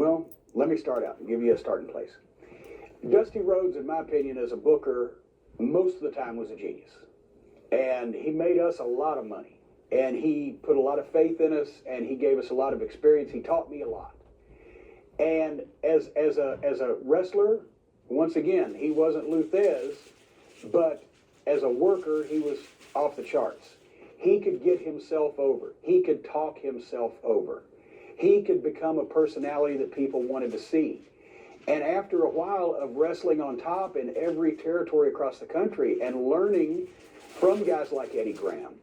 Well, let me start out and give you a starting place. Dusty Rhodes, in my opinion, as a booker, most of the time was a genius. And he made us a lot of money. And he put a lot of faith in us, and he gave us a lot of experience. He taught me a lot. And as a wrestler, once again, he wasn't Luthez, but as a worker, he was off the charts. He could get himself over. He could talk himself over. He could become a personality that people wanted to see. And after a while of wrestling on top in every territory across the country and learning from guys like Eddie Graham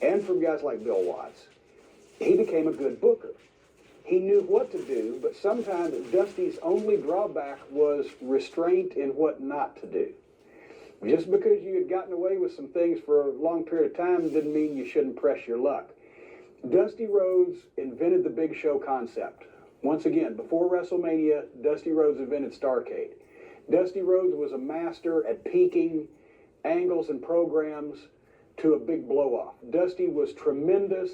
and from guys like Bill Watts, he became a good booker. He knew what to do, but sometimes Dusty's only drawback was restraint in what not to do. Just because you had gotten away with some things for a long period of time didn't mean you shouldn't press your luck. Dusty Rhodes invented the big show concept. Once again, before WrestleMania, Dusty Rhodes invented Starrcade. Dusty Rhodes was a master at peaking angles and programs to a big blow-off. Dusty was tremendous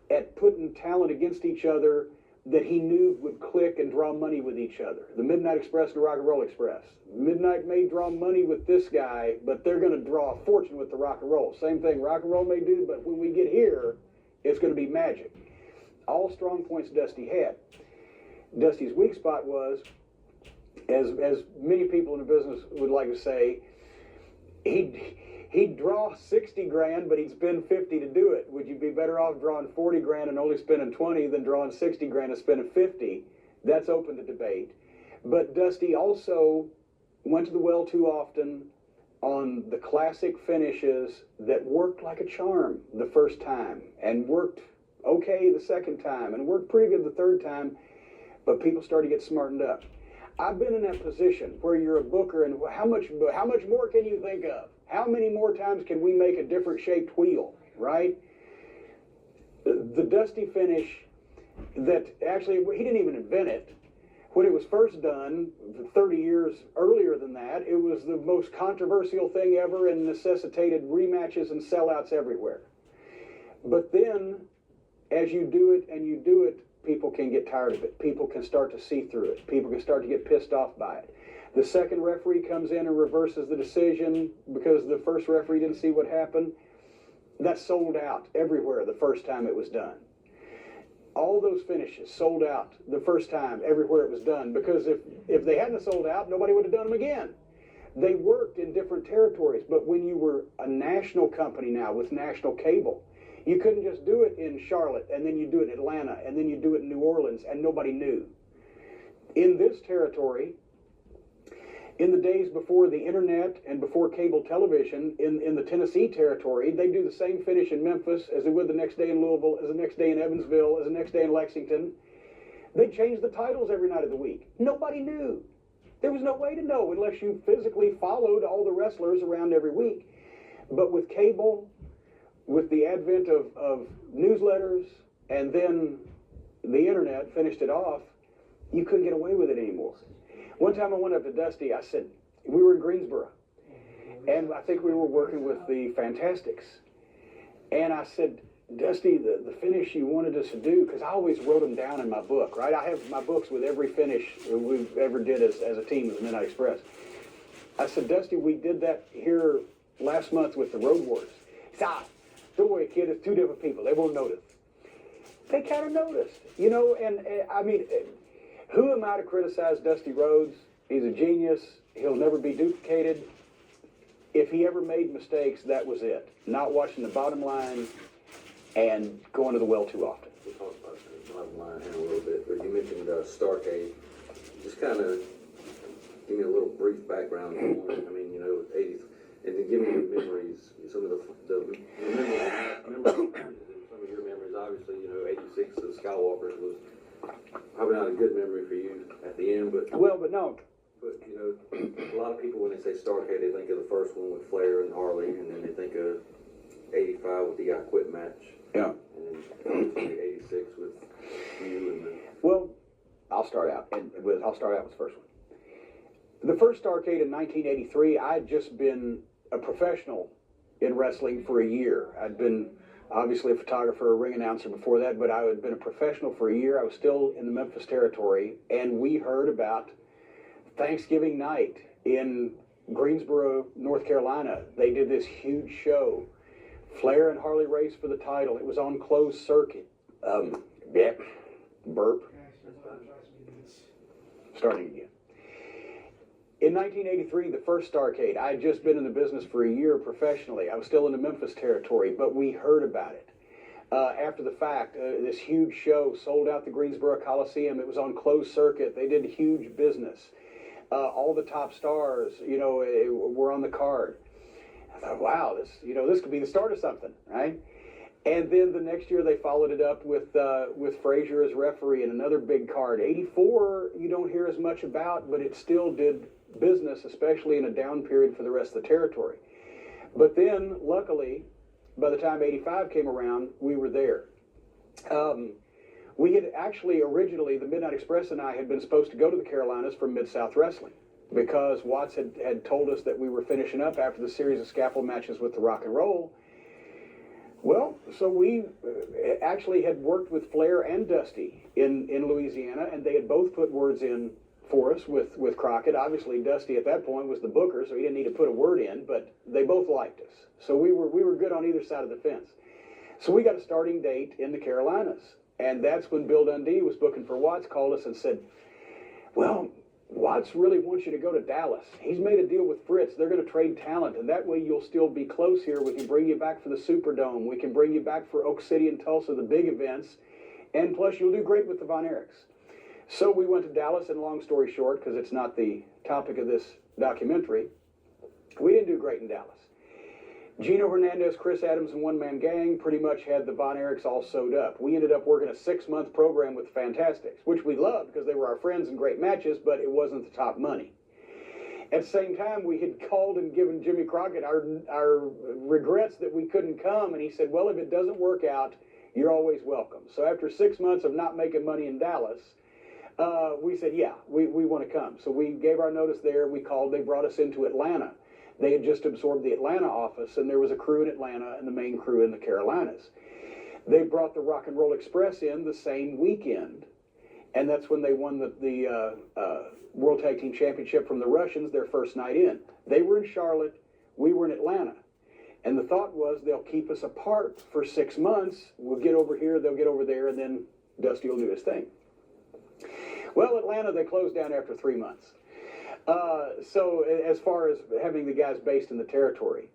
at putting talent against each other that he knew would click and draw money with each other. The Midnight Express and the Rock and Roll Express. Midnight may draw money with this guy, but they're going to draw a fortune with the Rock and Roll. Same thing Rock and Roll may do, but when we get here, it's going to be magic. All strong points Dusty had. Dusty's weak spot was, as many people in the business would like to say, he'd draw 60 grand, but he'd spend 50 to do it. Would you be better off drawing 40 grand and only spending 20 than drawing 60 grand and spending 50? That's open to debate. But Dusty also went to the well too often on the classic finishes that worked like a charm the first time and worked okay the second time and worked pretty good the third time, but people started to get smartened up. I've been in that position where you're a booker, and how much more can you think of? How many more times can we make a different shaped wheel, right? The Dusty finish that actually, he didn't even invent it. When it was first done, 30 years earlier than that, it was the most controversial thing ever and necessitated rematches and sellouts everywhere. But then, as you do it and you do it, people can get tired of it. People can start to see through it. People can start to get pissed off by it. The second referee comes in and reverses the decision because the first referee didn't see what happened. That sold out everywhere the first time it was done. All those finishes sold out the first time everywhere it was done, because if they hadn't sold out, nobody would have done them again. They worked in different territories, but when you were a national company now with national cable, you couldn't just do it in Charlotte and then you do it in Atlanta and then you do it in New Orleans and nobody knew. In this territory, in the days before the internet and before cable television, in the Tennessee territory, they do the same finish in Memphis as they would the next day in Louisville, as the next day in Evansville, as the next day in Lexington. They changed the titles every night of the week. Nobody knew. There was no way to know unless you physically followed all the wrestlers around every week. But with cable, with the advent of newsletters, and then the internet finished it off, you couldn't get away with it anymore. One time I went up to Dusty, I said, we were in Greensboro, and I think we were working with the Fantastics. And I said, Dusty, the finish you wanted us to do, because I always wrote them down in my book, right? I have my books with every finish we ever did as a team with the Midnight Express. I said, Dusty, we did that here last month with the Road Wars. He said, don't worry, kid, it's two different people. They won't notice. They kind of noticed, you know, and I mean, who am I to criticize Dusty Rhodes? He's a genius. He'll never be duplicated. If he ever made mistakes, that was it. Not watching the bottom line and going to the well too often. We'll talk about the bottom line here in a little bit, but you mentioned Starrcade. Just kind of give me a little brief background on it. I mean, you know, 80s, and then give me your memories, some of the memories, some of your memories. Obviously, you know, 86, the Skywalkers was probably not a good memory for you at the end, but no. But you know, a lot of people when they say Starrcade, they think of the first one with Flair and Harley, and then they think of 85 with the I Quit match. Yeah. And then 86 with you and the. Well, I'll start out with the first one. The first Starrcade in 1983, I'd just been a professional in wrestling for a year. I'd been obviously a photographer, a ring announcer before that, but I had been a professional for a year. I was still in the Memphis territory, and we heard about Thanksgiving night in Greensboro, North Carolina. They did this huge show. Flair and Harley raced for the title. It was on closed circuit. Yeah, burp. Starting again. In 1983, the first Starcade, I had just been in the business for a year professionally. I was still in the Memphis territory, but we heard about it. After the fact, this huge show sold out the Greensboro Coliseum. It was on closed circuit. They did huge business. All the top stars, were on the card. I thought, wow, this could be the start of something, right? And then the next year they followed it up with Frazier as referee and another big card. 84, you don't hear as much about, but it still did business, especially in a down period for the rest of the territory. But then, luckily, by the time 85 came around, we were there. We had actually originally, the Midnight Express and I had been supposed to go to the Carolinas for Mid-South Wrestling because Watts had told us that we were finishing up after the series of scaffold matches with the Rock and Roll. Well, so we actually had worked with Flair and Dusty in Louisiana, and they had both put words in for us with Crockett. Obviously, Dusty at that point was the booker, so he didn't need to put a word in, but they both liked us. So we were good on either side of the fence. So we got a starting date in the Carolinas, and that's when Bill Dundee was booking for Watts, called us and said, well, Watts really wants you to go to Dallas. He's made a deal with Fritz. They're going to trade talent, and that way you'll still be close here. We can bring you back for the Superdome. We can bring you back for Oak City and Tulsa, the big events, and plus you'll do great with the Von Erichs. So we went to Dallas, and long story short, because it's not the topic of this documentary, we didn't do great in Dallas. Gino Hernandez, Chris Adams, and One Man Gang pretty much had the Von Erichs all sewed up. We ended up working a 6-month program with the Fantastics, which we loved because they were our friends and great matches, but it wasn't the top money. At the same time, we had called and given Jimmy Crockett our regrets that we couldn't come, and he said, well, if it doesn't work out, you're always welcome. So after 6 months of not making money in Dallas, we said, yeah, we want to come. So we gave our notice there. We called. They brought us into Atlanta. They had just absorbed the Atlanta office, and there was a crew in Atlanta and the main crew in the Carolinas. They brought the Rock and Roll Express in the same weekend, and that's when they won the World Tag Team Championship from the Russians their first night in. They were in Charlotte. We were in Atlanta. And the thought was they'll keep us apart for 6 months. We'll get over here, they'll get over there, and then Dusty will do his thing. Well, Atlanta, they closed down after 3 months. So as far as having the guys based in the territory.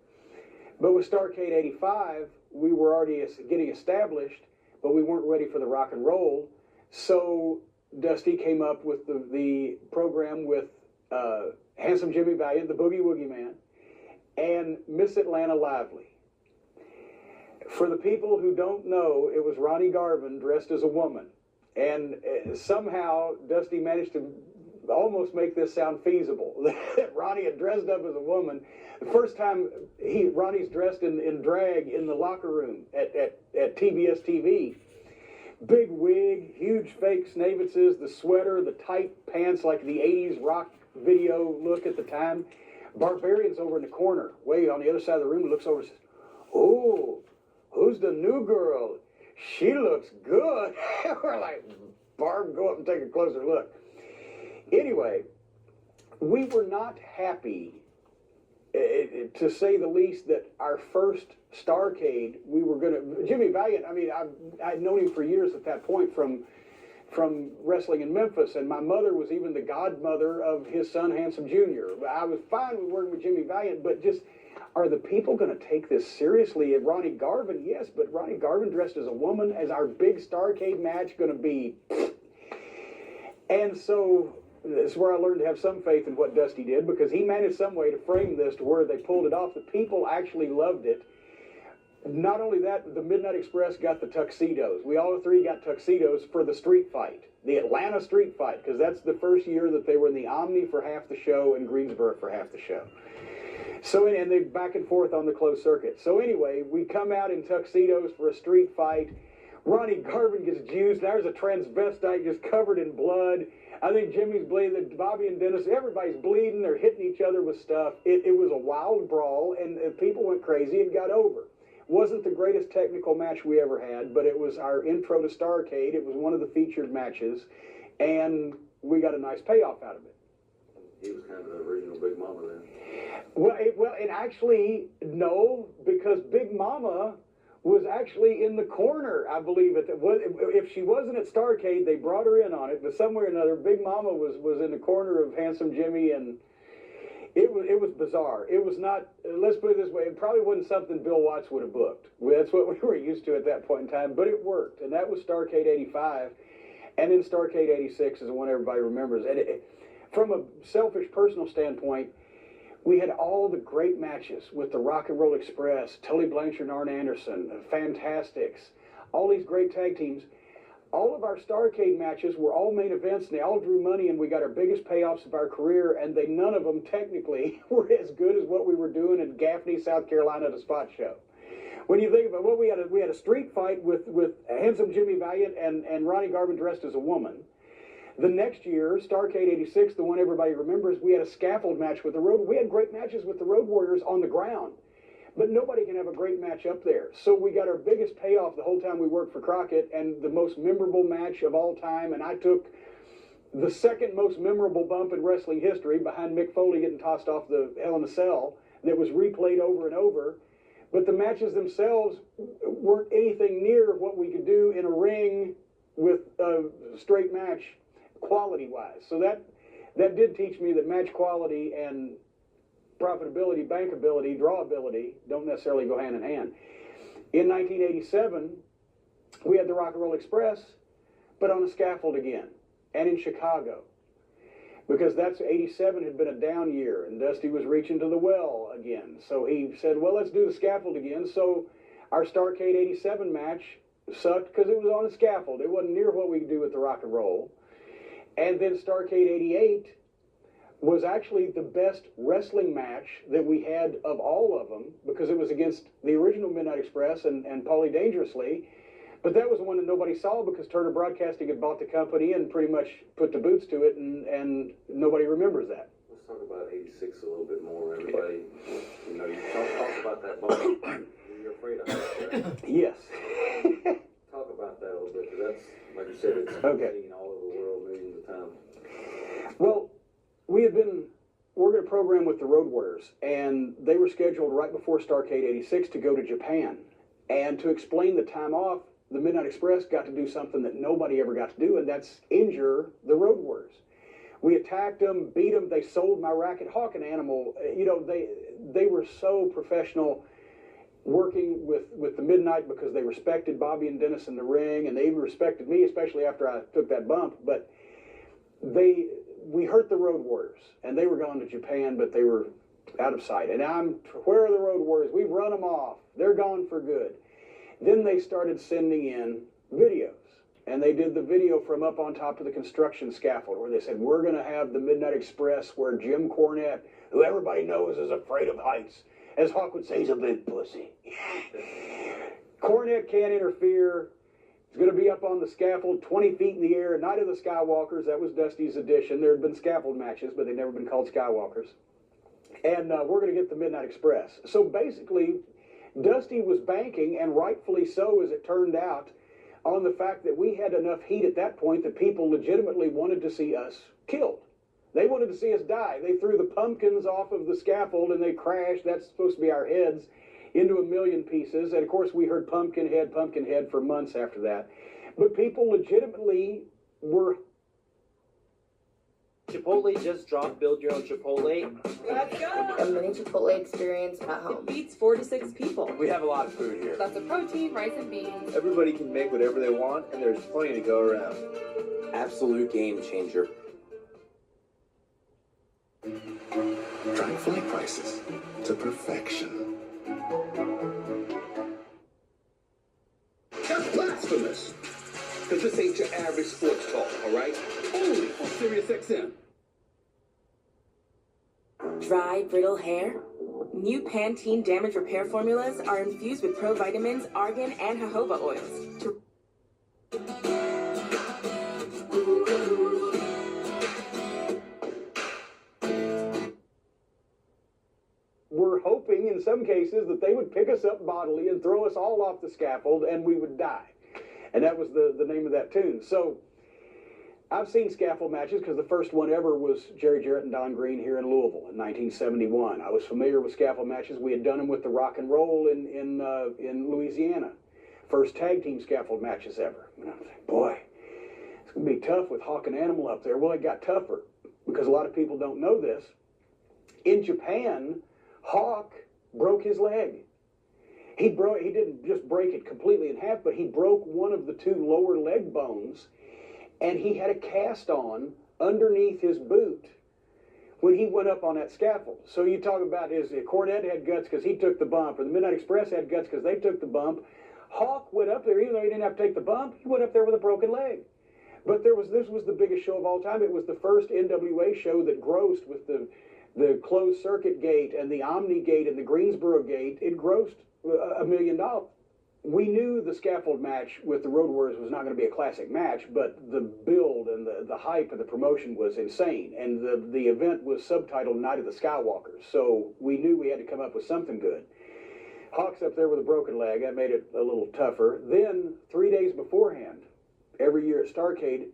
But with Starcade 85, we were already getting established, but we weren't ready for the Rock and Roll. So Dusty came up with the program with Handsome Jimmy Valiant, the Boogie Woogie Man, and Miss Atlanta Lively. For the people who don't know, it was Ronnie Garvin dressed as a woman. And somehow Dusty managed to almost make this sound feasible. That Ronnie had dressed up as a woman. The first time Ronnie's dressed in drag in the locker room at TBS TV. Big wig, huge fake Snavitzes, the sweater, the tight pants like the 80s rock video look at the time. Barbarian's over in the corner, way on the other side of the room, looks over and says, oh, who's the new girl? She looks good. We're like, Barb, go up and take a closer look. Anyway, we were not happy, to say the least, that our first Starcade, we were going to... Jimmy Valiant, I mean, I'd known him for years at that point from wrestling in Memphis, and my mother was even the godmother of his son, Handsome Jr. I was fine with working with Jimmy Valiant, but just, are the people going to take this seriously? And Ronnie Garvin, yes, but Ronnie Garvin dressed as a woman, as our big Starcade match going to be... And so... This is where I learned to have some faith in what Dusty did, because he managed some way to frame this to where they pulled it off. The people actually loved it. Not only that, the Midnight Express got the tuxedos. We all three got tuxedos for the street fight, the Atlanta street fight, because that's the first year that they were in the Omni for half the show and Greensboro for half the show. So, and they back and forth on the closed circuit. So anyway, we come out in tuxedos for a street fight. Ronnie Garvin gets juiced. There's a transvestite just covered in blood. I think Jimmy's bleeding, Bobby and Dennis, everybody's bleeding. They're hitting each other with stuff. It was a wild brawl, and people went crazy and got over. Wasn't the greatest technical match we ever had, but it was our intro to Starrcade. It was one of the featured matches, and we got a nice payoff out of it. He was kind of the original Big Mama then. Well, it actually, no, because Big Mama was actually in the corner, I believe. If she wasn't at Starrcade, they brought her in on it, but somewhere or another, Big Mama was in the corner of Handsome Jimmy, and it was bizarre. It was not, let's put it this way, it probably wasn't something Bill Watts would have booked. That's what we were used to at that point in time, but it worked, and that was Starrcade 85, and then Starrcade 86 is the one everybody remembers. And from a selfish personal standpoint, we had all the great matches with the Rock and Roll Express, Tully Blanchard and Arn Anderson, Fantastics, all these great tag teams. All of our Starrcade matches were all main events, and they all drew money, and we got our biggest payoffs of our career, and none of them technically were as good as what we were doing in Gaffney, South Carolina at a spot show. When you think about, well, we had a street fight with Handsome Jimmy Valiant and Ronnie Garvin dressed as a woman. The next year, Starrcade 86, the one everybody remembers, we had a scaffold match with the Road. We had great matches with the Road Warriors on the ground, but nobody can have a great match up there. So we got our biggest payoff the whole time we worked for Crockett, and the most memorable match of all time, and I took the second most memorable bump in wrestling history behind Mick Foley getting tossed off the Hell in a Cell that was replayed over and over. But the matches themselves weren't anything near what we could do in a ring with a straight match quality-wise. So that did teach me that match quality and profitability, bankability, drawability don't necessarily go hand in hand. In 1987, we had the Rock and Roll Express, but on a scaffold again, and in Chicago. Because 87 had been a down year, and Dusty was reaching to the well again. So he said, well, let's do the scaffold again. So our Starrcade 87 match sucked because it was on a scaffold. It wasn't near what we could do with the Rock and Roll. And then Starrcade 88 was actually the best wrestling match that we had of all of them, because it was against the original Midnight Express and Paulie Dangerously. But that was the one that nobody saw because Turner Broadcasting had bought the company and pretty much put the boots to it, and nobody remembers that. Let's talk about 86 a little bit more. Everybody, you talk about that moment. You're afraid of heights, right? Yes. Talk about that a little bit, because that's, like you said, it's seen all over the world millions of times. Well, we had been working a program with the Road Warriors, and they were scheduled right before Starrcade 86 to go to Japan. And to explain the time off, the Midnight Express got to do something that nobody ever got to do, and that's injure the Road Warriors. We attacked them, beat them, they sold my racket, Hawk and Animal. They were so professional working with the Midnight because they respected Bobby and Dennis in the ring, and they even respected me, especially after I took that bump. But we hurt the Road Warriors, and they were gone to Japan, but they were out of sight. And where are the Road Warriors? We've run them off. They're gone for good. Then they started sending in videos, and they did the video from up on top of the construction scaffold where they said, we're going to have the Midnight Express where Jim Cornette, who everybody knows is afraid of heights, as Hawk would say, he's a big pussy. Cornette can't interfere. He's going to be up on the scaffold 20 feet in the air. Night of the Skywalkers, that was Dusty's addition. There had been scaffold matches, but they'd never been called Skywalkers. And we're going to get the Midnight Express. So basically, Dusty was banking, and rightfully so as it turned out, on the fact that we had enough heat at that point that people legitimately wanted to see us killed. They wanted to see us die. They threw the pumpkins off of the scaffold and they crashed. That's supposed to be our heads into a million pieces. And of course we heard Pumpkinhead for months after that. But people legitimately were... Chipotle just dropped Build Your Own Chipotle. Let's go! A mini Chipotle experience at home. It feeds 4 to 6 people. We have a lot of food here. Lots of protein, rice and beans. Everybody can make whatever they want, and there's plenty to go around. Absolute game changer. Track flight prices to perfection. That's blasphemous! Because this ain't your average sports talk, alright? Only on Sirius XM. Dry, brittle hair? New Pantene damage repair formulas are infused with provitamins, argan, and jojoba oils. We're hoping threatening in some cases that they would pick us up bodily and throw us all off the scaffold and we would die. And that was the name of that tune. So I've seen scaffold matches because the first one ever was Jerry Jarrett and Don Green here in Louisville in 1971. I was familiar with scaffold matches. We had done them with the Rock and Roll in Louisiana. First tag team scaffold matches ever. And I was like, boy, it's going to be tough with Hawk and Animal up there. Well, it got tougher because a lot of people don't know this. In Japan, Hawk broke his leg. He didn't just break it completely in half, but he broke one of the two lower leg bones, and he had a cast on underneath his boot when he went up on that scaffold. So you talk about Cornette had guts because he took the bump, or the Midnight Express had guts because they took the bump. Hawk went up there, even though he didn't have to take the bump, he went up there with a broken leg. But this was the biggest show of all time. It was the first NWA show that grossed with the closed circuit gate and the Omni gate and the Greensboro gate. It grossed $1 million. We knew the scaffold match with the Road Warriors was not going to be a classic match, but the build and the hype and the promotion was insane. And the event was subtitled Night of the Skywalkers. So we knew we had to come up with something good. Hawk's up there with a broken leg. That made it a little tougher. Then, 3 days beforehand, every year at Starrcade,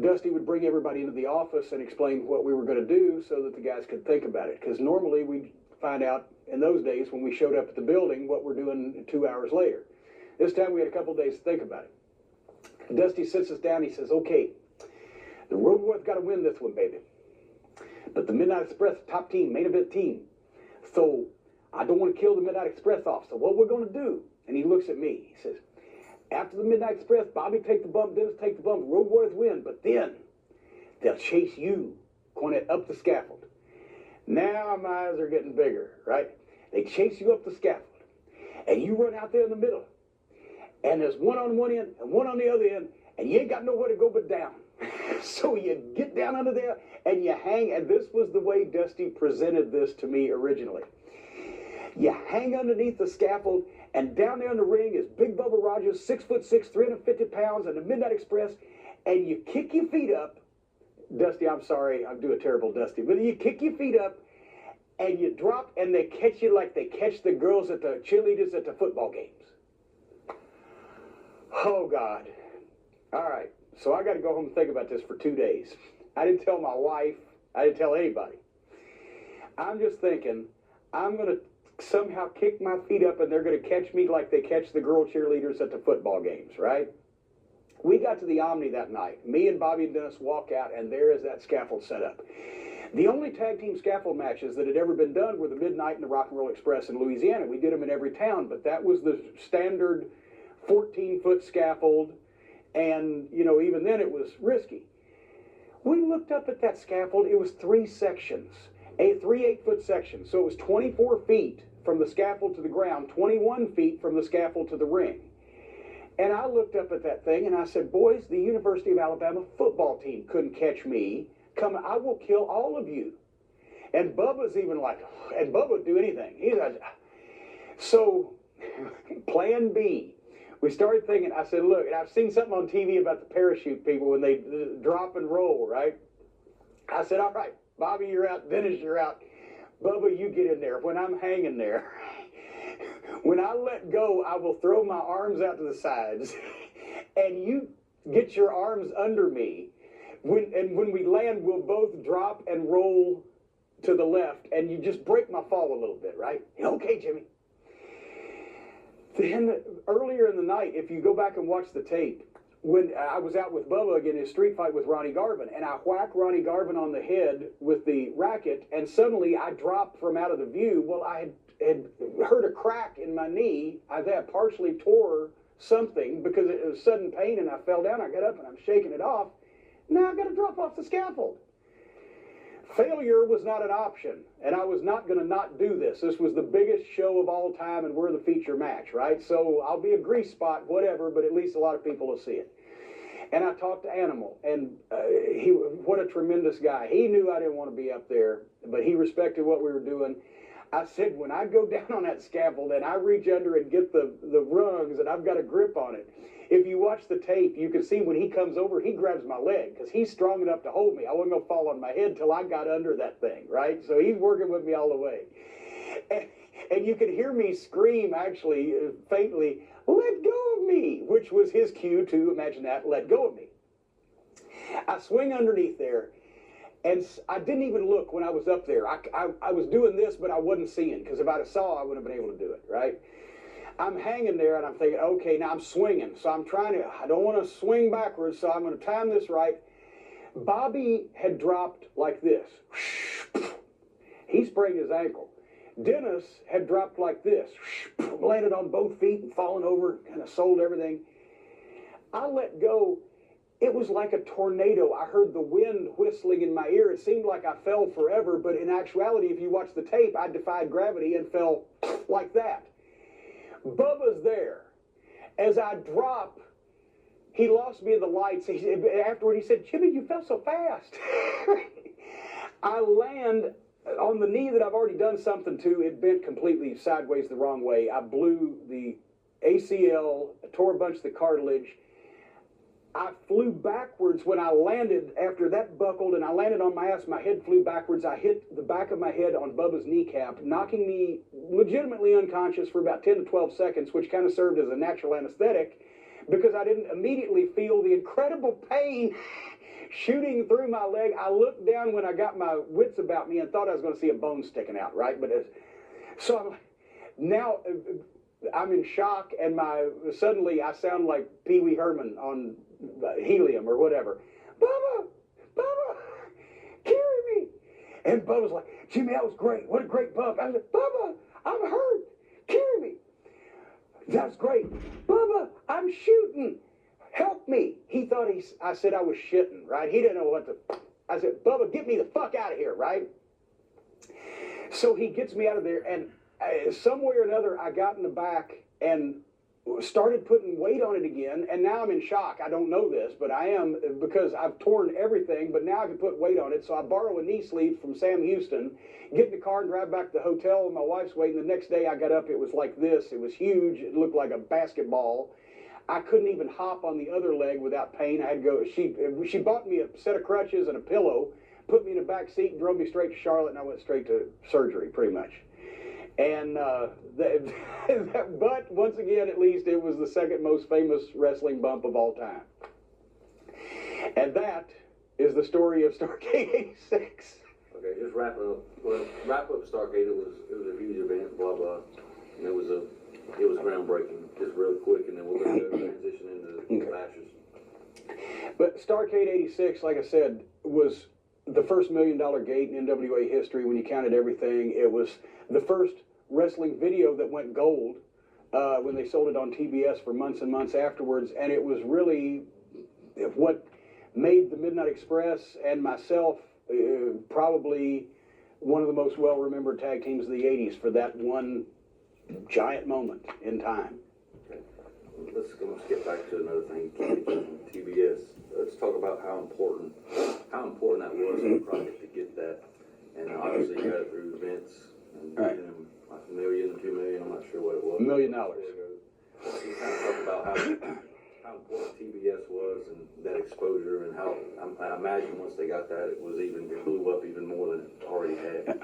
Dusty would bring everybody into the office and explain what we were going to do so that the guys could think about it. Because normally we'd find out in those days when we showed up at the building what we're doing 2 hours later. This time we had a couple days to think about it. Dusty sits us down. He says, okay, the Road Warriors got to win this one, baby. But the Midnight Express, top team, main event team. So I don't want to kill the Midnight Express off. So what we're going to do, and he looks at me, he says, after the Midnight Express, Bobby take the bump, Dennis take the bump, the Road Warriors win, but then they'll chase you, Cornette, up the scaffold. Now my eyes are getting bigger, right? They chase you up the scaffold, and you run out there in the middle, and there's one on one end and one on the other end, and you ain't got nowhere to go but down. So you get down under there, and you hang, and this was the way Dusty presented this to me originally. You hang underneath the scaffold, and down there in the ring is Big Bubba Rogers, 6'6", 350 pounds, and the Midnight Express, and you kick your feet up. Dusty, I'm sorry, I'm doing terrible, Dusty, but you kick your feet up, and you drop, and they catch you like they catch the girls at the cheerleaders at the football games. Oh, God. All right, so I got to go home and think about this for 2 days. I didn't tell my wife. I didn't tell anybody. I'm just thinking, I'm going to somehow kick my feet up and they're going to catch me like they catch the girl cheerleaders at the football games, right? We got to the Omni that night. Me and Bobby and Dennis walk out, and there is that scaffold set up. The only tag team scaffold matches that had ever been done were the Midnight and the Rock and Roll Express in Louisiana. We did them in every town, but that was the standard 14-foot scaffold, and, you know, even then it was risky. We looked up at that scaffold. It was 3 sections, three 8-foot sections. So it was 24 feet from the scaffold to the ground, 21 feet from the scaffold to the ring. And I looked up at that thing and I said, boys, the University of Alabama football team couldn't catch me. Come, I will kill all of you. And Bubba's even like, and Bubba would do anything. He's like, so plan B. We started thinking, I said, look, and I've seen something on TV about the parachute people when they drop and roll, right? I said, all right, Bobby, you're out. Dennis, you're out. Bubba, you get in there. When I'm hanging there, when I let go, I will throw my arms out to the sides, and you get your arms under me. When we land, we'll both drop and roll to the left, and you just break my fall a little bit, right? Okay, Jimmy. Then earlier in the night, if you go back and watch the tape, when I was out with Bubba again in his street fight with Ronnie Garvin, and I whacked Ronnie Garvin on the head with the racket, and suddenly I dropped from out of the view. Well, I had heard a crack in my knee. I had partially tore something because it was sudden pain, and I fell down. I got up, and I'm shaking it off. Now I got to drop off the scaffold. Failure was not an option, and I was not going to not do this. This was the biggest show of all time, and we're the feature match, right? So I'll be a grease spot, whatever, but at least a lot of people will see it. And I talked to Animal, and what a tremendous guy. He knew I didn't want to be up there, but he respected what we were doing. I said, when I go down on that scaffold and I reach under and get the rungs and I've got a grip on it, if you watch the tape, you can see when he comes over, he grabs my leg because he's strong enough to hold me. I wasn't going to fall on my head till I got under that thing, right? So he's working with me all the way. And you could hear me scream, actually, faintly, "Let go of me," which was his cue to, imagine that, let go of me. I swing underneath there, and I didn't even look when I was up there. I was doing this, but I wasn't seeing, because if I'd have saw, I wouldn't have been able to do it, right? I'm hanging there, and I'm thinking, okay, now I'm swinging. So I don't want to swing backwards, so I'm going to time this right. Bobby had dropped like this. He sprained his ankle. Dennis had dropped like this, landed on both feet and fallen over, kind of sold everything. I let go. It was like a tornado. I heard the wind whistling in my ear. It seemed like I fell forever, but in actuality, if you watch the tape, I defied gravity and fell like that. Bubba's there. As I drop, he lost me in the lights. Afterward, he said, "Jimmy, you fell so fast." I land on the knee that I've already done something to. It bent completely sideways the wrong way. I blew the ACL, tore a bunch of the cartilage. I flew backwards when I landed. After that buckled and I landed on my ass, my head flew backwards. I hit the back of my head on Bubba's kneecap, knocking me legitimately unconscious for about 10 to 12 seconds, which kind of served as a natural anesthetic because I didn't immediately feel the incredible pain shooting through my leg. I looked down when I got my wits about me and thought I was going to see a bone sticking out, right? But now I'm in shock, and suddenly I sound like Pee Wee Herman on helium or whatever. "Bubba, carry me." And Bubba's like, "Jimmy, that was great. What a great bump." I said, "Bubba, I'm hurt. Carry me." "That's great. Bubba, I'm shooting. Help me." He thought I said I was shitting, right? He didn't know what to. I said, "Bubba, get me the fuck out of here," right? So he gets me out of there, and some way or another, I got in the back and started putting weight on it again, and now I'm in shock. I don't know this, but I am, because I've torn everything, but now I can put weight on it. So I borrow a knee sleeve from Sam Houston, get in the car and drive back to the hotel, and my wife's waiting. The next day I got up, it was like this. It was huge. It looked like a basketball. I couldn't even hop on the other leg without pain. I had to go. She bought me a set of crutches and a pillow, put me in the back seat, and drove me straight to Charlotte, and I went straight to surgery, pretty much. And but once again, at least it was the second most famous wrestling bump of all time. And that is the story of Starrcade '86. Okay, just wrap up. Well, wrap up Starrcade. It was a huge event. Blah blah. And it was groundbreaking. Just real quick, and then we're going to transition into clashes. But Starrcade '86, like I said, was the first $1 million gate in NWA history when you counted everything. It was the first wrestling video that went gold when they sold it on TBS for months and months afterwards, and it was really what made the Midnight Express and myself probably one of the most well-remembered tag teams of the 80s for that one giant moment in time. Okay. Let's skip back to another thing. TBS. Let's talk about how important that was for the project to get that. And obviously you got it through events. And, right. Like $1 million, $2 million, I'm not sure what it was. $1 million. Let's just kind of talk about how important TBS was and that exposure, and how I imagine once they got that, it blew up even more than it already had.